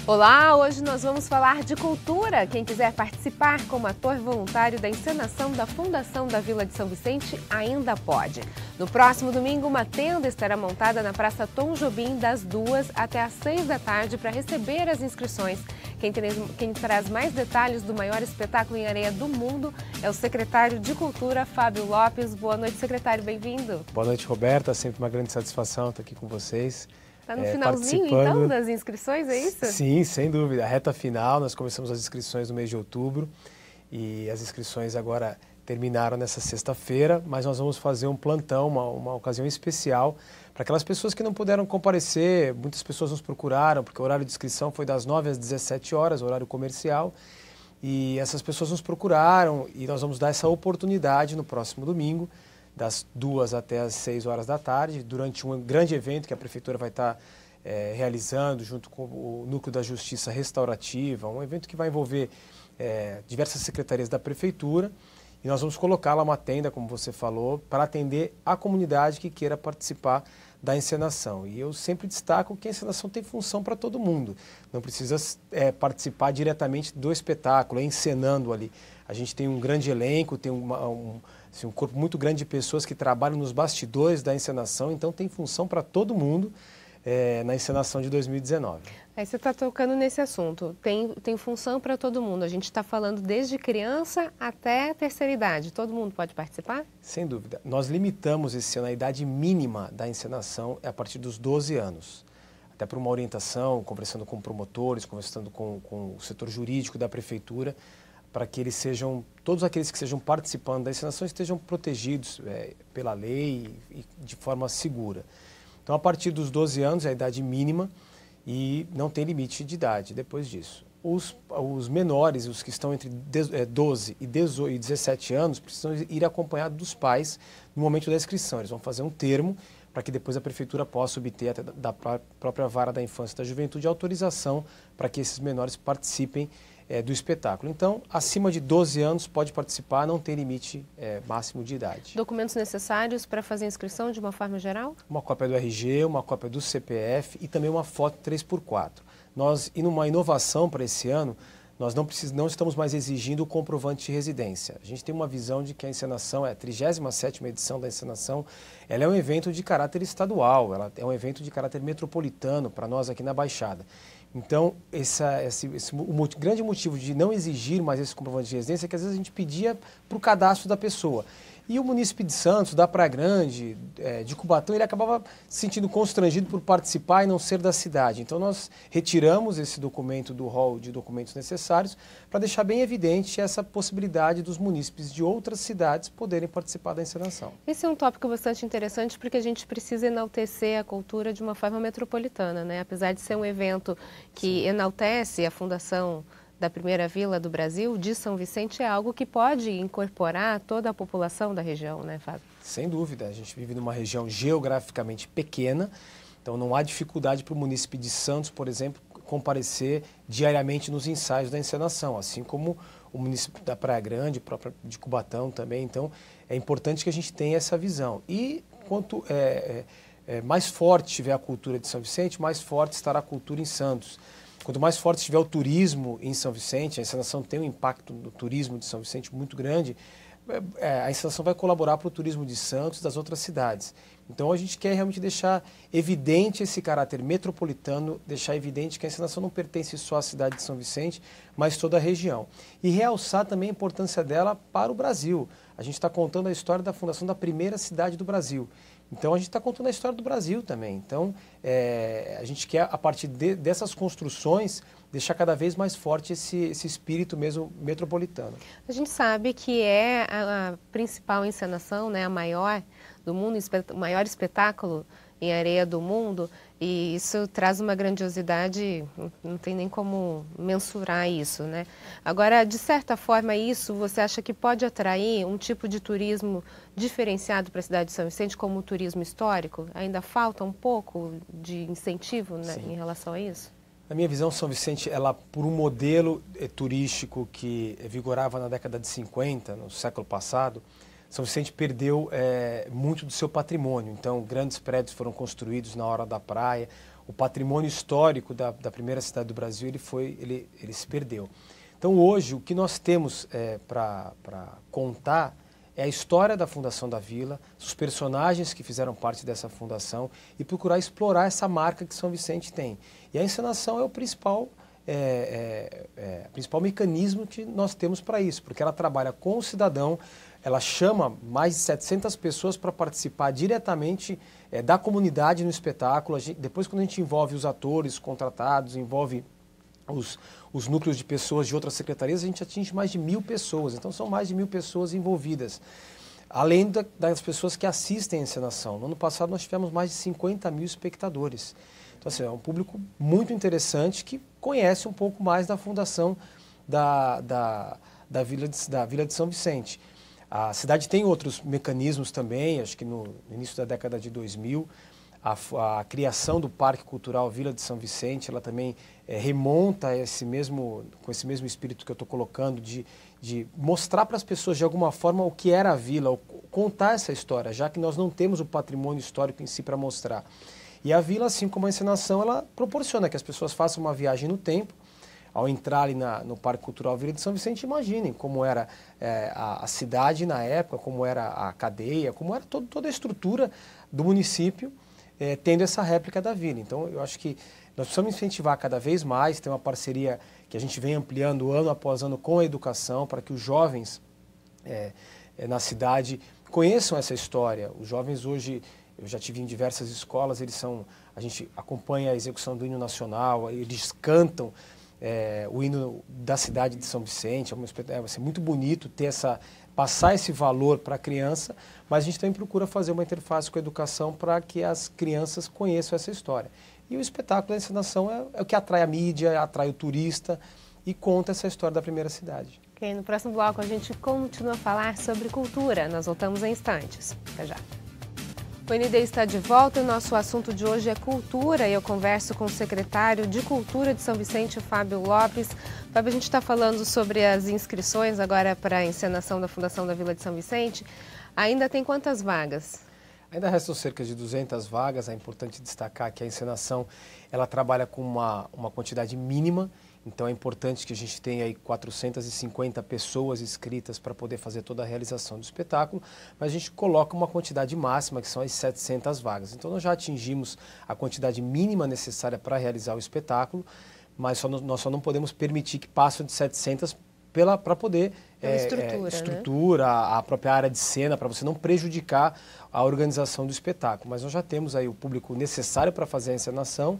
Olá, hoje nós vamos falar de cultura. Quem quiser participar como ator voluntário da encenação da Fundação da Vila de São Vicente ainda pode. No próximo domingo, uma tenda estará montada na Praça Tom Jobim das 2 até às 6 da tarde para receber as inscrições. Quem traz mais detalhes do maior espetáculo em areia do mundo é o secretário de Cultura, Fábio Lopes. Boa noite, secretário, bem-vindo. Boa noite, Roberta. Sempre uma grande satisfação estar aqui com vocês. Está no finalzinho, então, das inscrições, é isso? Sim, sem dúvida. A reta final, nós começamos as inscrições no mês de outubro e as inscrições agora terminaram nessa sexta-feira, mas nós vamos fazer um plantão, uma ocasião especial para aquelas pessoas que não puderam comparecer. Muitas pessoas nos procuraram, porque o horário de inscrição foi das 9 às 17 horas, horário comercial, e essas pessoas nos procuraram e nós vamos dar essa oportunidade no próximo domingo, das 2 até as 6 horas da tarde, durante um grande evento que a Prefeitura vai estar realizando junto com o Núcleo da Justiça Restaurativa, um evento que vai envolver diversas secretarias da Prefeitura, e nós vamos colocar lá uma tenda, como você falou, para atender a comunidade que queira participar da encenação. E eu sempre destaco que a encenação tem função para todo mundo, não precisa participar diretamente do espetáculo, encenando ali. A gente tem um grande elenco, tem um corpo muito grande de pessoas que trabalham nos bastidores da encenação, então tem função para todo mundo na encenação de 2019. Aí você está tocando nesse assunto, tem função para todo mundo. A gente está falando desde criança até terceira idade, todo mundo pode participar? Sem dúvida. Nós limitamos esse ano, a idade mínima da encenação é a partir dos 12 anos. Até por uma orientação, conversando com promotores, conversando com o setor jurídico da Prefeitura, para que eles sejam, todos aqueles que estejam participando da encenação estejam protegidos pela lei e de forma segura. Então, a partir dos 12 anos é a idade mínima e não tem limite de idade depois disso. Os menores, os que estão entre 12 e 17 anos, precisam ir acompanhados dos pais no momento da inscrição. Eles vão fazer um termo para que depois a Prefeitura possa obter até da própria Vara da Infância e da Juventude autorização para que esses menores participem do espetáculo. Então, acima de 12 anos pode participar, não tem limite máximo de idade. Documentos necessários para fazer a inscrição de uma forma geral? Uma cópia do RG, uma cópia do CPF e também uma foto 3x4. Nós, e numa inovação para esse ano, nós não estamos mais exigindo o comprovante de residência. A gente tem uma visão de que a encenação, a 37ª edição da encenação, ela é um evento de caráter estadual, ela é um evento de caráter metropolitano para nós aqui na Baixada. Então, o grande motivo de não exigir mais esse comprovante de residência é que às vezes a gente pedia para o cadastro da pessoa. E o munícipe de Santos, da Praia Grande, de Cubatão, ele acabava se sentindo constrangido por participar e não ser da cidade. Então nós retiramos esse documento do rol de documentos necessários para deixar bem evidente essa possibilidade dos munícipes de outras cidades poderem participar da encenação. Esse é um tópico bastante interessante porque a gente precisa enaltecer a cultura de uma forma metropolitana, né? Apesar de ser um evento que enaltece a fundação da primeira vila do Brasil, de São Vicente, é algo que pode incorporar toda a população da região, né, Fábio? Sem dúvida, a gente vive numa região geograficamente pequena, então não há dificuldade para o munícipe de Santos, por exemplo, comparecer diariamente nos ensaios da encenação, assim como o município da Praia Grande, própria de Cubatão também. Então é importante que a gente tenha essa visão. E quanto mais forte estiver a cultura de São Vicente, mais forte estará a cultura em Santos. Quanto mais forte estiver o turismo em São Vicente, a encenação tem um impacto no turismo de São Vicente muito grande, a encenação vai colaborar para o turismo de Santos e das outras cidades. Então a gente quer realmente deixar evidente esse caráter metropolitano, deixar evidente que a encenação não pertence só à cidade de São Vicente, mas toda a região. E realçar também a importância dela para o Brasil. A gente está contando a história da fundação da primeira cidade do Brasil. Então a gente está contando a história do Brasil também. Então a gente quer, a partir dessas construções, deixar cada vez mais forte esse espírito mesmo metropolitano. A gente sabe que é a principal encenação, né, a maior do mundo, o maior espetáculo em areia do mundo, e isso traz uma grandiosidade, não tem nem como mensurar isso, né? Agora, de certa forma, isso você acha que pode atrair um tipo de turismo diferenciado para a cidade de São Vicente, como o turismo histórico? Ainda falta um pouco de incentivo, né, em relação a isso? Na minha visão, São Vicente, ela, por um modelo turístico que vigorava na década de 50, no século passado, São Vicente perdeu muito do seu patrimônio. Então, grandes prédios foram construídos na hora da praia, o patrimônio histórico da primeira cidade do Brasil ele se perdeu. Então hoje o que nós temos para contar é a história da fundação da vila, os personagens que fizeram parte dessa fundação e procurar explorar essa marca que São Vicente tem. E a encenação é o principal mecanismo que nós temos para isso, porque ela trabalha com o cidadão, ela chama mais de 700 pessoas para participar diretamente da comunidade no espetáculo. Depois, quando a gente envolve os atores contratados, envolve os núcleos de pessoas de outras secretarias, a gente atinge mais de 1.000 pessoas. Então, são mais de 1.000 pessoas envolvidas, além das pessoas que assistem a encenação. No ano passado, nós tivemos mais de 50.000 espectadores. Então, assim, é um público muito interessante que conhece um pouco mais da fundação da Vila de São Vicente. A cidade tem outros mecanismos também, acho que no início da década de 2000, a criação do Parque Cultural Vila de São Vicente, ela também remonta com esse mesmo espírito que eu estou colocando, de mostrar para as pessoas de alguma forma o que era a vila, contar essa história, já que nós não temos o patrimônio histórico em si para mostrar. E a vila, assim como a encenação, ela proporciona que as pessoas façam uma viagem no tempo. Ao entrar ali no Parque Cultural Vila de São Vicente, imaginem como era a cidade na época, como era a cadeia, como era toda a estrutura do município, tendo essa réplica da vila. Então, eu acho que nós precisamos incentivar cada vez mais, ter uma parceria que a gente vem ampliando ano após ano com a educação, para que os jovens na cidade conheçam essa história. Os jovens hoje, eu já tive em diversas escolas, a gente acompanha a execução do hino nacional, eles cantam o hino da cidade de São Vicente. Vai ser muito bonito passar esse valor para a criança, mas a gente também procura fazer uma interface com a educação para que as crianças conheçam essa história. E o espetáculo da encenação é o que atrai a mídia, atrai o turista e conta essa história da primeira cidade. Ok, no próximo bloco a gente continua a falar sobre cultura. Nós voltamos em instantes. Até já. O ND está de volta e o nosso assunto de hoje é cultura e eu converso com o secretário de Cultura de São Vicente, Fábio Lopes. Fábio, a gente está falando sobre as inscrições agora para a encenação da Fundação da Vila de São Vicente. Ainda tem quantas vagas? Ainda restam cerca de 200 vagas. É importante destacar que a encenação ela trabalha com uma quantidade mínima. Então é importante que a gente tenha aí 450 pessoas inscritas para poder fazer toda a realização do espetáculo, mas a gente coloca uma quantidade máxima, que são as 700 vagas. Então nós já atingimos a quantidade mínima necessária para realizar o espetáculo, mas nós só não podemos permitir que passem de 700 para poder estrutura, né? A própria área de cena, para você não prejudicar a organização do espetáculo. Mas nós já temos aí o público necessário para fazer a encenação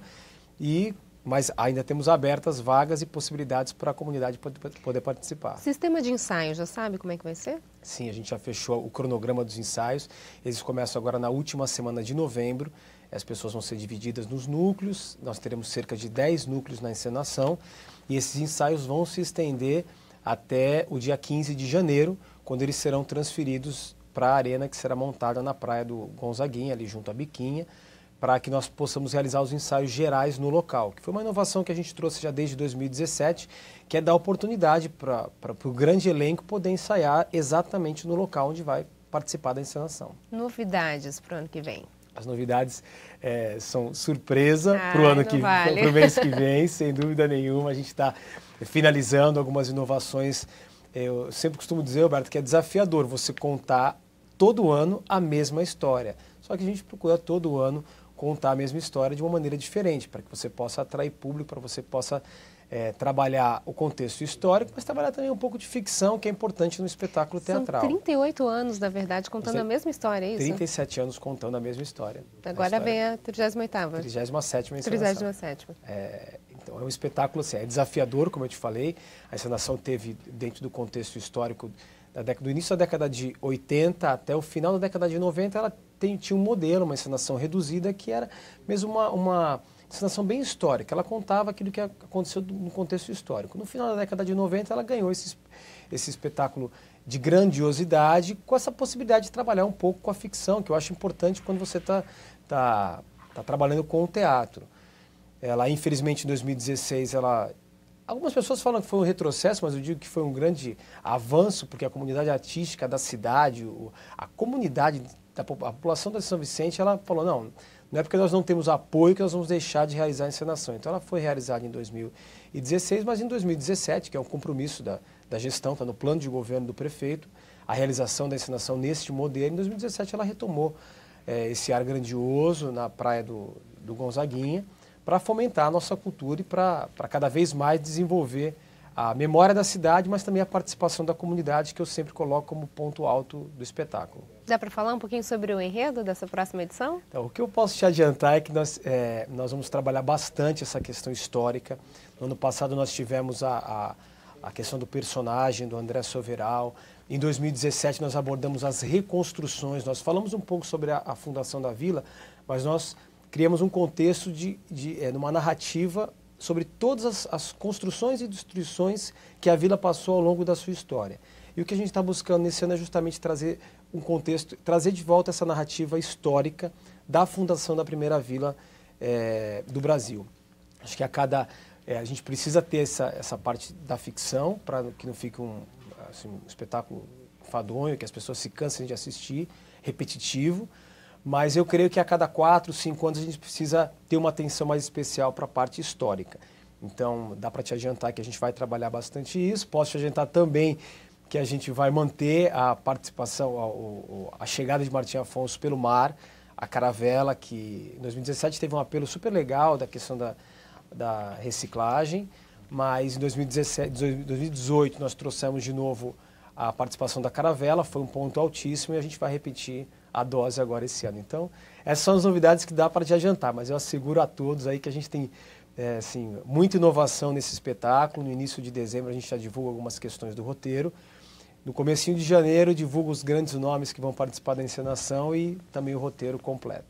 mas ainda temos abertas vagas e possibilidades para a comunidade poder participar. Sistema de ensaio, já sabe como é que vai ser? Sim, a gente já fechou o cronograma dos ensaios. Eles começam agora na última semana de novembro. As pessoas vão ser divididas nos núcleos. Nós teremos cerca de 10 núcleos na encenação. E esses ensaios vão se estender até o dia 15 de janeiro, quando eles serão transferidos para a arena que será montada na praia do Gonzaguinha, ali junto à Biquinha, para que nós possamos realizar os ensaios gerais no local, que foi uma inovação que a gente trouxe já desde 2017, que é dar oportunidade para o grande elenco poder ensaiar exatamente no local onde vai participar da encenação. Novidades para o ano que vem? As novidades são surpresa para o mês que vem, sem dúvida nenhuma. A gente está finalizando algumas inovações. Eu sempre costumo dizer, Roberto, que é desafiador você contar todo ano a mesma história. Só que a gente procura todo ano contar a mesma história de uma maneira diferente, para que você possa atrair público, para que você possa trabalhar o contexto histórico, mas trabalhar também um pouco de ficção, que é importante no espetáculo teatral. São 38 anos, na verdade, contando a mesma história, é isso? 37 anos contando a mesma história. Agora vem a 38ª. 37ª encenação. 37ª. Então é um espetáculo assim, é desafiador, como eu te falei. A encenação teve, dentro do contexto histórico, do início da década de 80 até o final da década de 90, ela tinha um modelo, uma encenação reduzida, que era mesmo uma encenação bem histórica. Ela contava aquilo que aconteceu no contexto histórico. No final da década de 90, ela ganhou esse espetáculo de grandiosidade, com essa possibilidade de trabalhar um pouco com a ficção, que eu acho importante quando você está trabalhando com o teatro. Ela, infelizmente, em 2016, algumas pessoas falam que foi um retrocesso, mas eu digo que foi um grande avanço, porque a comunidade artística da cidade, a comunidade, a população de São Vicente, ela falou, não Não é porque nós não temos apoio que nós vamos deixar de realizar a encenação. Então ela foi realizada em 2016, mas em 2017, que é um compromisso da gestão, está no plano de governo do prefeito, a realização da encenação neste modelo. Em 2017 ela retomou esse ar grandioso na praia do Gonzaguinha, para fomentar a nossa cultura e para cada vez mais desenvolver a memória da cidade, mas também a participação da comunidade, que eu sempre coloco como ponto alto do espetáculo. Dá para falar um pouquinho sobre o enredo dessa próxima edição? Então, o que eu posso te adiantar é que nós vamos trabalhar bastante essa questão histórica. No ano passado nós tivemos a questão do personagem, do André Soveral. Em 2017 nós abordamos as reconstruções, nós falamos um pouco sobre a fundação da vila, mas nós criamos um contexto numa narrativa sobre todas as construções e destruições que a vila passou ao longo da sua história. E o que a gente está buscando nesse ano é justamente trazer um contexto, trazer de volta essa narrativa histórica da fundação da primeira vila do Brasil. Acho que a gente precisa ter essa parte da ficção, para que não fique um espetáculo fadonho, que as pessoas se cansem de assistir, repetitivo. Mas eu creio que a cada 4, 5 anos a gente precisa ter uma atenção mais especial para a parte histórica. Então, dá para te adiantar que a gente vai trabalhar bastante isso. Posso te adiantar também que a gente vai manter a participação, a chegada de Martim Afonso pelo mar, a caravela, que em 2017 teve um apelo super legal da questão da reciclagem, mas em 2018 nós trouxemos de novo a participação da caravela, foi um ponto altíssimo e a gente vai repetir a dose agora esse ano. Então, essas são as novidades que dá para te adiantar, mas eu asseguro a todos aí que a gente tem muita inovação nesse espetáculo. No início de dezembro a gente já divulga algumas questões do roteiro. No comecinho de janeiro divulga os grandes nomes que vão participar da encenação e também o roteiro completo.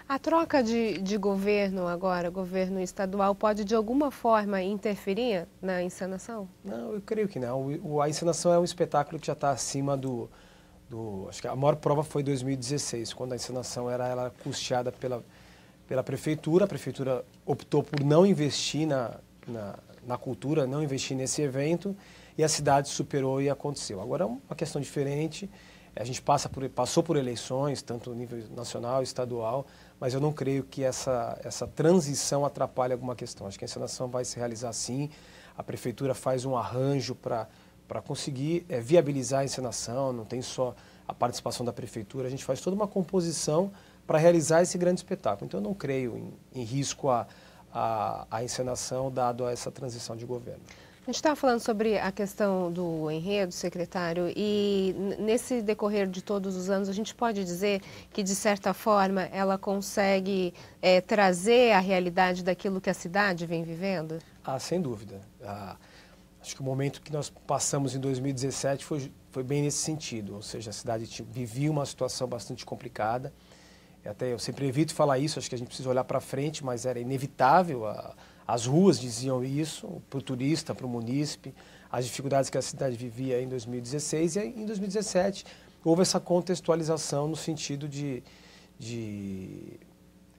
A troca de governo agora, governo estadual, pode de alguma forma interferir na encenação? Não, eu creio que não. A encenação é um espetáculo que já está acima acho que a maior prova foi em 2016, quando a encenação era custeada pela prefeitura. A prefeitura optou por não investir na cultura, não investir nesse evento, e a cidade superou e aconteceu. Agora é uma questão diferente, a gente passou por eleições, tanto no nível nacional, estadual, mas eu não creio que essa transição atrapalhe alguma questão. Acho que a encenação vai se realizar sim, a prefeitura faz um arranjo para conseguir viabilizar a encenação, não tem só a participação da prefeitura, a gente faz toda uma composição para realizar esse grande espetáculo. Então eu não creio em risco a encenação dado a essa transição de governo. A gente estava falando sobre a questão do enredo, secretário, e nesse decorrer de todos os anos a gente pode dizer que, de certa forma, ela consegue trazer a realidade daquilo que a cidade vem vivendo? Ah, sem dúvida. Acho que o momento que nós passamos em 2017 foi bem nesse sentido, ou seja, a cidade vivia uma situação bastante complicada. Até eu sempre evito falar isso, acho que a gente precisa olhar para frente, mas era inevitável. As ruas diziam isso, para o turista, para o munícipe, as dificuldades que a cidade vivia em 2016, e aí, em 2017 houve essa contextualização no sentido de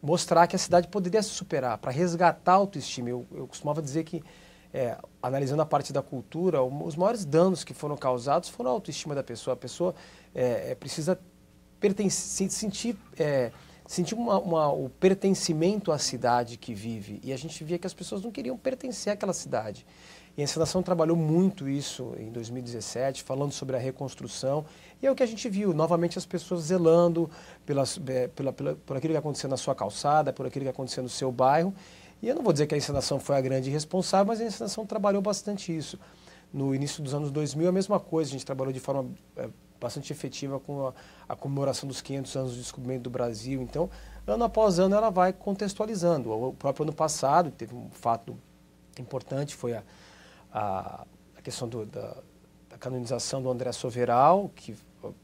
mostrar que a cidade poderia se superar, para resgatar a autoestima. Eu costumava dizer que, analisando a parte da cultura, os maiores danos que foram causados foram a autoestima da pessoa. A pessoa precisa sentir o pertencimento à cidade que vive, e a gente via que as pessoas não queriam pertencer àquela cidade. E a encenação trabalhou muito isso em 2017, falando sobre a reconstrução, e é o que a gente viu, novamente as pessoas zelando por aquilo que aconteceu na sua calçada, por aquilo que aconteceu no seu bairro. E eu não vou dizer que a encenação foi a grande responsável, mas a encenação trabalhou bastante isso. No início dos anos 2000, a mesma coisa, a gente trabalhou de forma bastante efetiva com a comemoração dos 500 anos do descobrimento do Brasil. Então, ano após ano, ela vai contextualizando. O próprio ano passado, teve um fato importante, foi a questão da canonização do André Soveral, que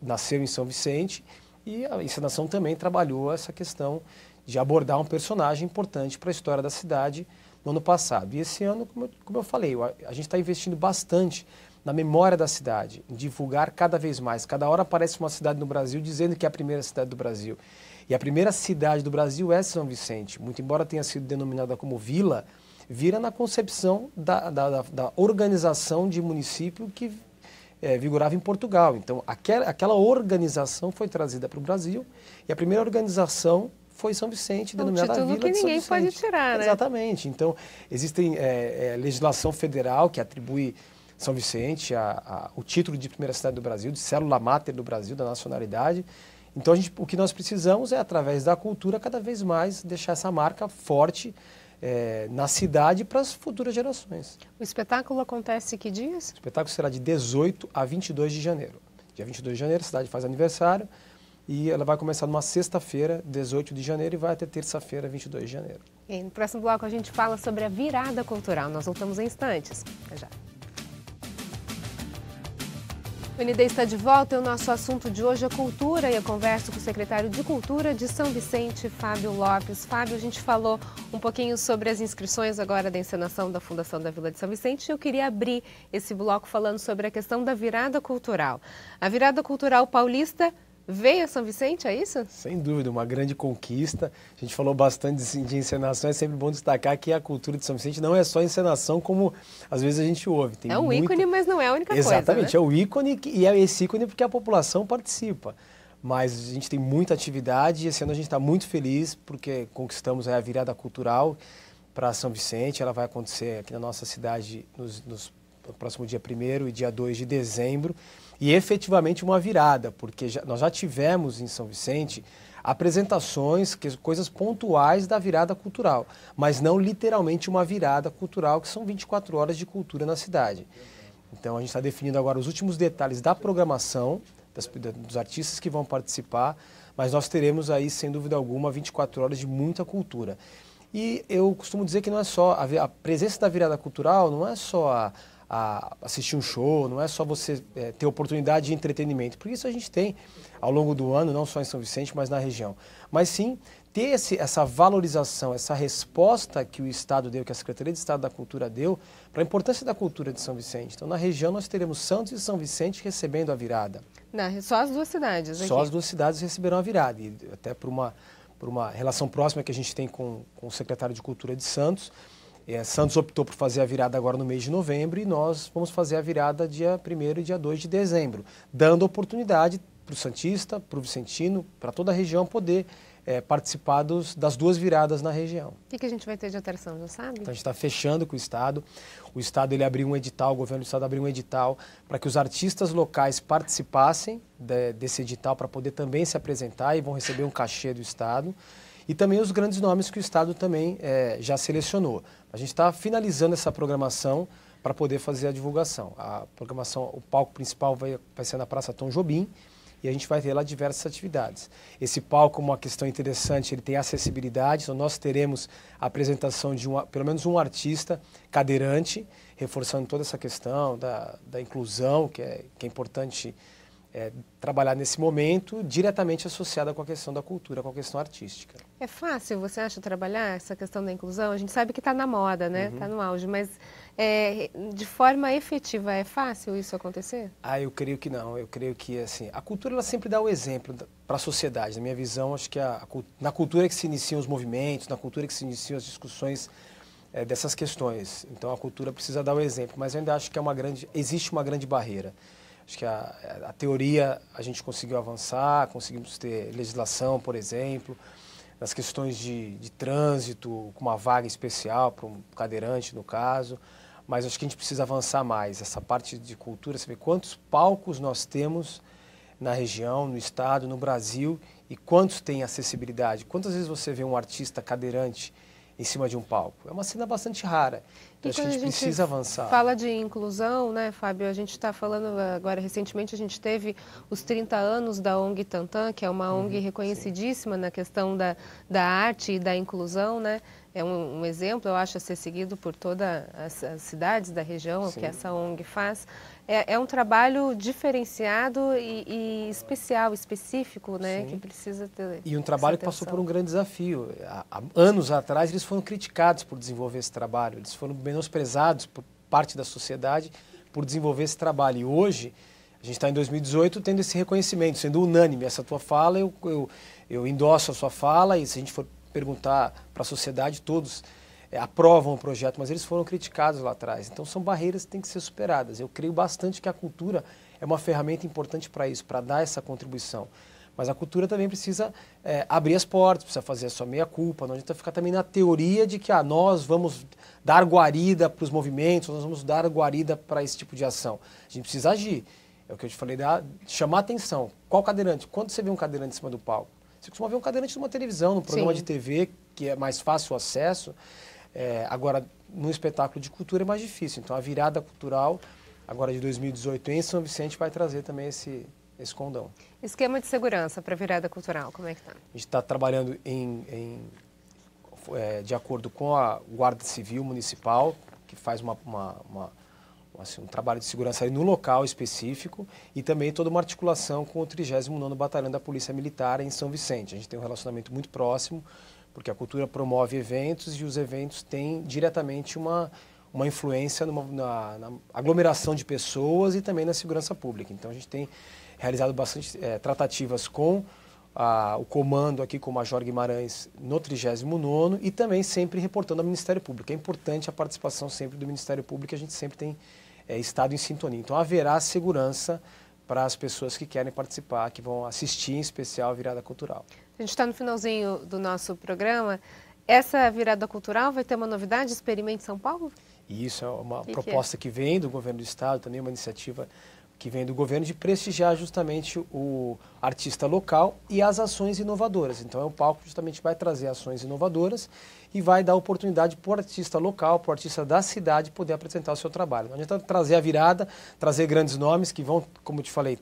nasceu em São Vicente, e a encenação também trabalhou essa questão de abordar um personagem importante para a história da cidade no ano passado. E esse ano, como eu falei, a gente está investindo bastante na memória da cidade, em divulgar cada vez mais. Cada hora aparece uma cidade no Brasil dizendo que é a primeira cidade do Brasil. E a primeira cidade do Brasil é São Vicente. Muito embora tenha sido denominada como vila, vira na concepção da organização de município que vigorava em Portugal. Então, aquela organização foi trazida para o Brasil, e a primeira organização foi São Vicente, Um denominada título Vila que de São ninguém pode Vicente. tirar, né? Exatamente. Então, existem legislação federal que atribui São Vicente o título de primeira cidade do Brasil, de célula máter do Brasil, da nacionalidade. Então, o que nós precisamos é, através da cultura, cada vez mais deixar essa marca forte na cidade para as futuras gerações. O espetáculo acontece que dias? O espetáculo será de 18 a 22 de janeiro. Dia 22 de janeiro, a cidade faz aniversário e ela vai começar numa sexta-feira, 18 de janeiro, e vai até terça-feira, 22 de janeiro. E no próximo bloco a gente fala sobre a virada cultural. Nós voltamos em instantes. Até já. O ND está de volta e o nosso assunto de hoje é cultura e eu converso com o secretário de Cultura de São Vicente, Fábio Lopes. Fábio, a gente falou um pouquinho sobre as inscrições agora da encenação da Fundação da Vila de São Vicente e eu queria abrir esse bloco falando sobre a questão da virada cultural. A virada cultural paulista veio a São Vicente, é isso? Sem dúvida, uma grande conquista. A gente falou bastante de encenação, é sempre bom destacar que a cultura de São Vicente não é só encenação, como às vezes a gente ouve. Tem um ícone, mas não é a única coisa. Exatamente, né? é o ícone e é esse ícone porque a população participa. Mas a gente tem muita atividade e esse ano a gente está muito feliz porque conquistamos a virada cultural para São Vicente. Ela vai acontecer aqui na nossa cidade no próximo dia 1º e dia 2 de dezembro. E efetivamente uma virada, porque nós já tivemos em São Vicente apresentações, coisas pontuais da virada cultural, mas não literalmente uma virada cultural, que são 24 horas de cultura na cidade. Então a gente está definindo agora os últimos detalhes da programação, dos artistas que vão participar, mas nós teremos aí, sem dúvida alguma, 24 horas de muita cultura. E eu costumo dizer que não é só a presença da virada cultural, não é só a assistir um show, não é só você ter oportunidade de entretenimento, porque isso a gente tem ao longo do ano, não só em São Vicente, mas na região. Mas sim ter essa valorização, essa resposta que o Estado deu, que a Secretaria de Estado da Cultura deu, para a importância da cultura de São Vicente. Então, na região, nós teremos Santos e São Vicente recebendo a virada. Não, só as duas cidades aqui. Só as duas cidades receberão a virada, e até por uma relação próxima que a gente tem com o secretário de Cultura de Santos. Santos optou por fazer a virada agora no mês de novembro e nós vamos fazer a virada dia 1º e dia 2 de dezembro, dando oportunidade para o santista, para o vicentino, para toda a região poder participar das duas viradas na região. O que a gente vai ter de atração, já sabe? Então a gente está fechando com o Estado. O Estado ele abriu um edital, o governo do Estado abriu um edital para que os artistas locais participassem desse edital para poder também se apresentar e vão receber um cachê do Estado. E também os grandes nomes que o Estado também já selecionou. A gente está finalizando essa programação para poder fazer a divulgação. A programação, o palco principal vai ser na Praça Tom Jobim e a gente vai ter lá diversas atividades. Esse palco, uma questão interessante, ele tem acessibilidade, então nós teremos a apresentação de pelo menos um artista cadeirante, reforçando toda essa questão da inclusão, que é importante trabalhar nesse momento, diretamente associada com a questão da cultura, com a questão artística. É fácil, você acha, trabalhar essa questão da inclusão? A gente sabe que está na moda, né? Está no auge, mas de forma efetiva, é fácil isso acontecer? Eu creio que não. Eu creio que assim, a cultura ela sempre dá o exemplo para a sociedade. Na minha visão, acho que na cultura que se iniciam os movimentos, na cultura que se iniciam as discussões dessas questões. Então a cultura precisa dar o exemplo, mas eu ainda acho que existe uma grande barreira. Acho que a teoria a gente conseguiu avançar, conseguimos ter legislação, por exemplo, nas questões de trânsito, com uma vaga especial para um cadeirante, no caso, mas acho que a gente precisa avançar mais. Essa parte de cultura, saber quantos palcos nós temos na região, no estado, no Brasil, e quantos têm acessibilidade. Quantas vezes você vê um artista cadeirante em cima de um palco? É uma cena bastante rara. Então, acho que a gente precisa avançar. Fala de inclusão, né, Fábio? A gente está falando agora, recentemente, a gente teve os 30 anos da ONG Tantan, que é uma ONG reconhecidíssima na questão da arte e da inclusão, né? É um exemplo, eu acho, a ser seguido por todas as cidades da região, o que essa ONG faz. É um trabalho diferenciado e especial, específico, né? Que precisa ter. E um trabalho que passou por um grande desafio. Há anos atrás, eles foram criticados por desenvolver esse trabalho, eles foram menosprezados por parte da sociedade por desenvolver esse trabalho. E hoje, a gente está em 2018 tendo esse reconhecimento, sendo unânime. Essa tua fala, eu endosso a sua fala, e se a gente for perguntar para a sociedade, todos aprovam o projeto, mas eles foram criticados lá atrás. Então são barreiras que têm que ser superadas. Eu creio bastante que a cultura é uma ferramenta importante para isso, para dar essa contribuição. mas a cultura também precisa abrir as portas, precisa fazer a sua meia-culpa, não adianta ficar também na teoria de que nós vamos dar guarida para os movimentos, nós vamos dar guarida para esse tipo de ação. A gente precisa agir. É o que eu te falei, chamar atenção. Qual cadeirante? Quando você vê um cadeirante em cima do palco? Você costuma ver um cadeirante numa televisão, num programa de TV, que é mais fácil o acesso. Agora, num espetáculo de cultura é mais difícil. Então, a virada cultural, agora de 2018, em São Vicente, vai trazer também esse condão. Esquema de segurança para a virada cultural, como é que está? A gente está trabalhando de acordo com a Guarda Civil Municipal, que faz um trabalho de segurança aí no local específico, e também toda uma articulação com o 39º Batalhão da Polícia Militar em São Vicente. A gente tem um relacionamento muito próximo, porque a cultura promove eventos e os eventos têm diretamente uma influência na aglomeração de pessoas e também na segurança pública. Então a gente tem realizado bastante tratativas com o comando aqui com o Major Guimarães no 39º e também sempre reportando ao Ministério Público. É importante a participação sempre do Ministério Público, a gente sempre tem estado em sintonia. Então haverá segurança para as pessoas que querem participar, que vão assistir em especial a virada cultural. A gente está no finalzinho do nosso programa. Essa virada cultural vai ter uma novidade, Experimente São Paulo? Isso é uma proposta que vem do governo do estado, também uma iniciativa que vem do governo de prestigiar justamente o artista local e as ações inovadoras. Então o palco justamente vai trazer ações inovadoras e vai dar oportunidade para o artista local, para o artista da cidade poder apresentar o seu trabalho. Não adianta trazer a virada, trazer grandes nomes que vão, como eu te falei,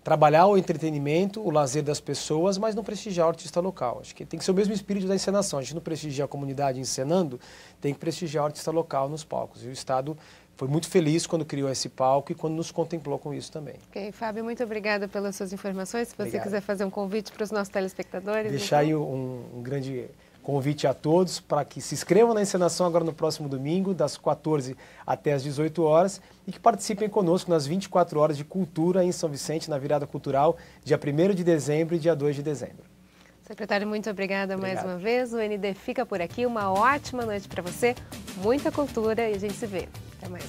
trabalhar o entretenimento, o lazer das pessoas, mas não prestigiar o artista local. Acho que tem que ser o mesmo espírito da encenação. A gente não prestigia a comunidade encenando, tem que prestigiar o artista local nos palcos. E o Estado foi muito feliz quando criou esse palco e quando nos contemplou com isso também. Ok, Fábio, muito obrigada pelas suas informações. Se você quiser fazer um convite para os nossos telespectadores. Deixar aí um grande convite a todos para que se inscrevam na encenação agora no próximo domingo, das 14 até as 18 horas, e que participem conosco nas 24 horas de cultura em São Vicente, na virada cultural, dia 1º de dezembro e dia 2 de dezembro. Secretário, muito obrigada mais uma vez. O ND fica por aqui. Uma ótima noite para você, muita cultura e a gente se vê. Até mais.